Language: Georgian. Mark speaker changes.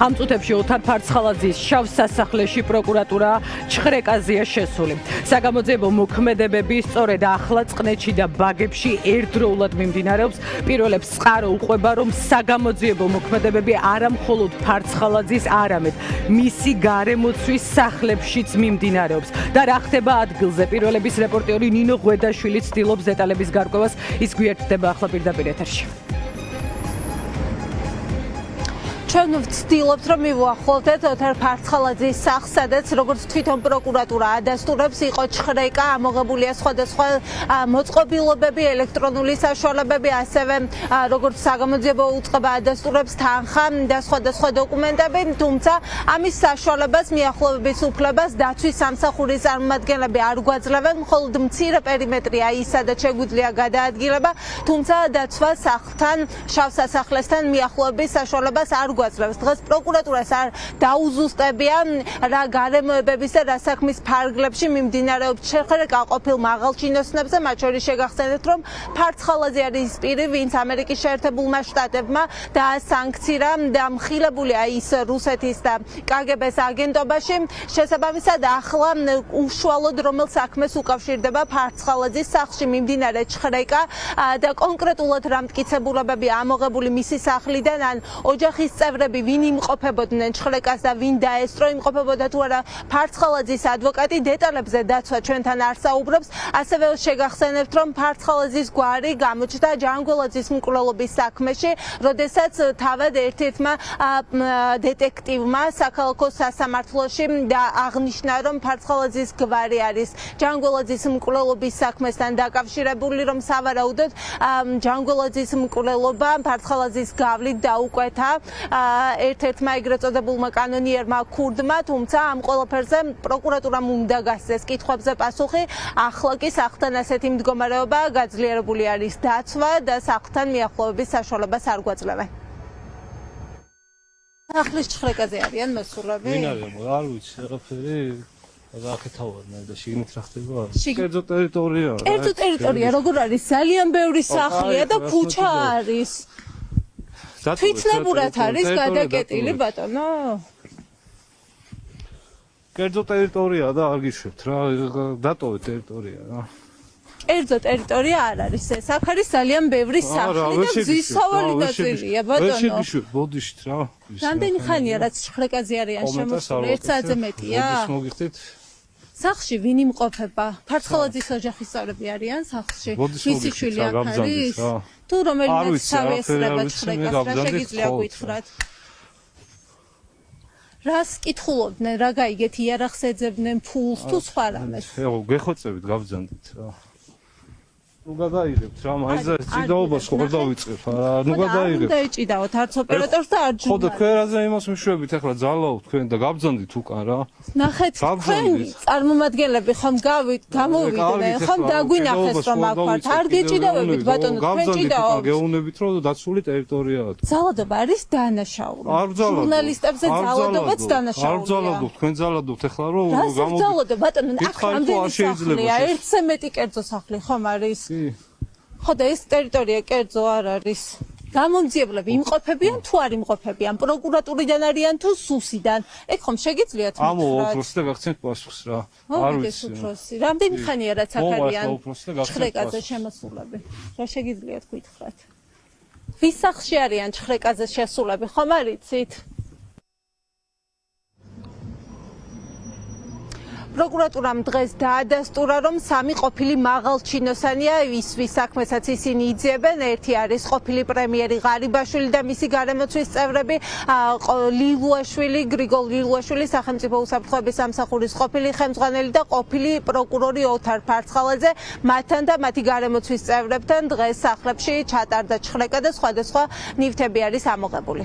Speaker 1: ამ წუთებში ოთარ ფარცხალაძის შავ სასახლეში პროკურატურა ჩხრეკაზეა შესული. საგამოძიებო მოქმედებები სწორედ ახლა წყნეთში და ბაგებში ერთდროულად მიმდინარეობს. პირველებს წყარო უყვება, რომ საგამოძიებო მოქმედებები არა მხოლოდ ფარცხალაძის, არამედ მისი გარემოცვის სახლებშიც მიმდინარეობს. და რა ხდება ადგილზე? პირველების რეპორტიორი ნინო ღვედაშვილი ცდილობს დეტალების გარკვევას. ის გვიერთდება ახლა პირდაპირ ეთერში.
Speaker 2: ჩვენ ვცდილობთ, რომ მივუახლოვდეთ ოთარ ფარცხალაძის სახლს, სადაც როგორც თვითონ პროკურატურა ადასტურებს, იყო ჩხრეკა, ამოღებულია სხვადასხვა მოწყობილობები, ელექტრონული საშუალებები, ასევე როგორც საგამოძიებო უწყება ადასტურებს, თანხა და სხვადასხვა დოკუმენტები, თუმცა ამის საშუალებას, მიახლოების უფლებას დაცვის სამსახურის წარმომადგენლები არ გვაძლევენ, მხოლოდ მცირე პერიმეტრია ის, სადაც შეგვიძლია გადაადგილება, თუმცა დაცვა სახლთან, შავ სასახლესთან მიახლოების საშუალებას არ გვაძლევს. დღეს პროკურატურას არ დაუზუსტებია რა გარემოებების და რა საქმის ფარგლებში მიმდინარეობს ჩხრეკა ყოფილ მაღალჩინოსნებზე, მათ შორის შეგახსენებთ, რომ ფარცხალაძე არის პირი, ვინც ამერიკის შეერთებულმა შტატებმა დაასანქცირა და მხილებულია ის რუსეთის და კგბ-ს აგენტობაში. შესაბამისად, ახლა უშუალოდ რომელ საქმეს უკავშირდება ფარცხალაძის სახლში მიმდინარე ჩხრეკა და კონკრეტულად რა მტკიცებულებები ამოღებული მისი სახლიდან, ან ოჯახის წევრები ვინ იმყოფებოდნენ ჩხრეკას და ვინ დაესწრო იმყოფებოდა თუ არა ფარცხალაძის ადვოკატი, დეტალებზე დაცვა ჩვენთან არ საუბრობს. ასევე შეგახსენებთ, რომ ფარცხალაძის გვარი გამოჩნდა ჯანგველაძის მკვლელობის საქმეში, როდესაც თავად ერთ-ერთმა დეტექტივმა საქალაქო სასამართლოში და აღნიშნა, რომ ფარცხალაძის გვარი არის ჯანგველაძის მკვლელობის საქმესთან დაკავშირებული, რომ სავარაუდოდ ჯანგველაძის მკვლელობა ფარცხალაძის გავლით დაუკვეთა ერთ-ერთმა ეგრეთ წოდებულმა კანონიერმა ქურდმა, თუმცა ამ ყველაფერზე პროკურატურამ უნდა გასცეს კითხვებზე პასუხი. ახლა კი სახლთან ასეთი მდგომარეობა, გაძლიერებული არის დაცვა და სახლთან მიახლოების საშუალებას არ გვაძლევენ. სახლის ჩხრეკაზე არიან მოსულები?
Speaker 3: ვინ არის? არ ვიცი, რაღაცები აღეთავარნე და შიგნით რა ხდება? კერძო ტერიტორია.
Speaker 2: კერძო ტერიტორია, როგორ არის? ძალიან ბევრი სახლია და ქუჩა არის. თვითნებურად არის გადაკეტილი, ბატონო?
Speaker 3: კერძო ტერიტორია და არ გიშვებთ რა, დატოვეთ ტერიტორია რა.
Speaker 2: კერძო ტერიტორია არ არის ეს. აქ არის ძალიან ბევრი სახლი და გზის სავალი ნაწილია, ბატონო.
Speaker 3: ვერ შეგიშვებთ, ბოდიშით რა.
Speaker 2: რამდენი ხანია რაც ჩხრეკაზე არიან შემოსული? 1 საათზე მეტია?
Speaker 3: ბოდიშ მოგიხდით?
Speaker 2: სახლში ვინ იმყოფება? ფარცხალაძის ოჯახის წევრები არიან სახლში? მისი შვილი აქ არის? თუ რომელიმე თავი ესწრება ჩხრეკას, რა შეგიძლია გითხრათ? რას კითხულობდნენ, რა გაიგეთ, იარაღს ეძებდნენ, ფულს თუ სხვა რამეს?
Speaker 3: გეხოცებით, გავბრძანდით რა. ნუ გადაიღებთ რა, მაინც ჭიდაობას ხო ვერ დავიწყებ არა, ნუ გადაიღებთ.
Speaker 2: უნდა ეჭიდაოთ არც ოპერატორს და არც
Speaker 3: ხო და თქვენ რაზე იმას მიშვებით ახლა ძალაობთ თქვენ და გავბრძანდით უკან რა.
Speaker 2: ნახეთ, თქვენ წარმომადგენლები ხომ გამოვიდნენ, ხომ დაგვინახეს რომ აქ ვართ, არ გეჭიდავებით ბატონო, თქვენ ჭიდაობთ.
Speaker 3: გეუბნებით რომ დაცული ტერიტორიაა.
Speaker 2: ძალადობა არის დანაშაული. ჟურნალისტებზე ძალადობაც დანაშაულია.
Speaker 3: არ ძალადობთ, თქვენ ძალადობთ ახლა რომ
Speaker 2: გამოვიდეთ. ბატონო, აქ რამდენი სახლია? ერთზე მეტი კერძო სახლი ხომ არის? ხო და ეს ტერიტორია კერძო არ არის. გამომძიებლები იმყოფებიან თუ არ იმყოფებიან? პროკურატურიდან არიან თუ სუსიდან? ეგ ხომ შეგიძლიათ მითხრათ?
Speaker 3: ამოუპროსი და გახცენთ პასუხს რა. არ ვიცი.
Speaker 2: რამდენი ხანია რაც აქ არიან ჩხრეკაზე შემოსულები? რა შეგიძლიათ გითხრათ? ვის სახლში არიან ჩხრეკაზე შესულები? ხომ არ იცით? პროკურატურამ დღეს დაადასტურა, რომ 3 ყოფილი მაღალჩინოსანია, ვის საქმესაც ისინი იძიებენ. ერთი არის ყოფილი პრემიერი ღარიბაშვილი და მისი გარემოცვის წევრები, ლილუაშვილი, გრიგოლ ლილუაშვილი, სახელმწიფო უსაფრთხოების სამსახურის ყოფილი ხელმძღვანელი და ყოფილი პროკურორი ოთარ ფარცხალაძე. მათთან და მათი გარემოცვის წევრებთან დღეს სახლებში ჩატარდა ჩხრეკა და სხვადასხვა ნივთები არის ამოღებული.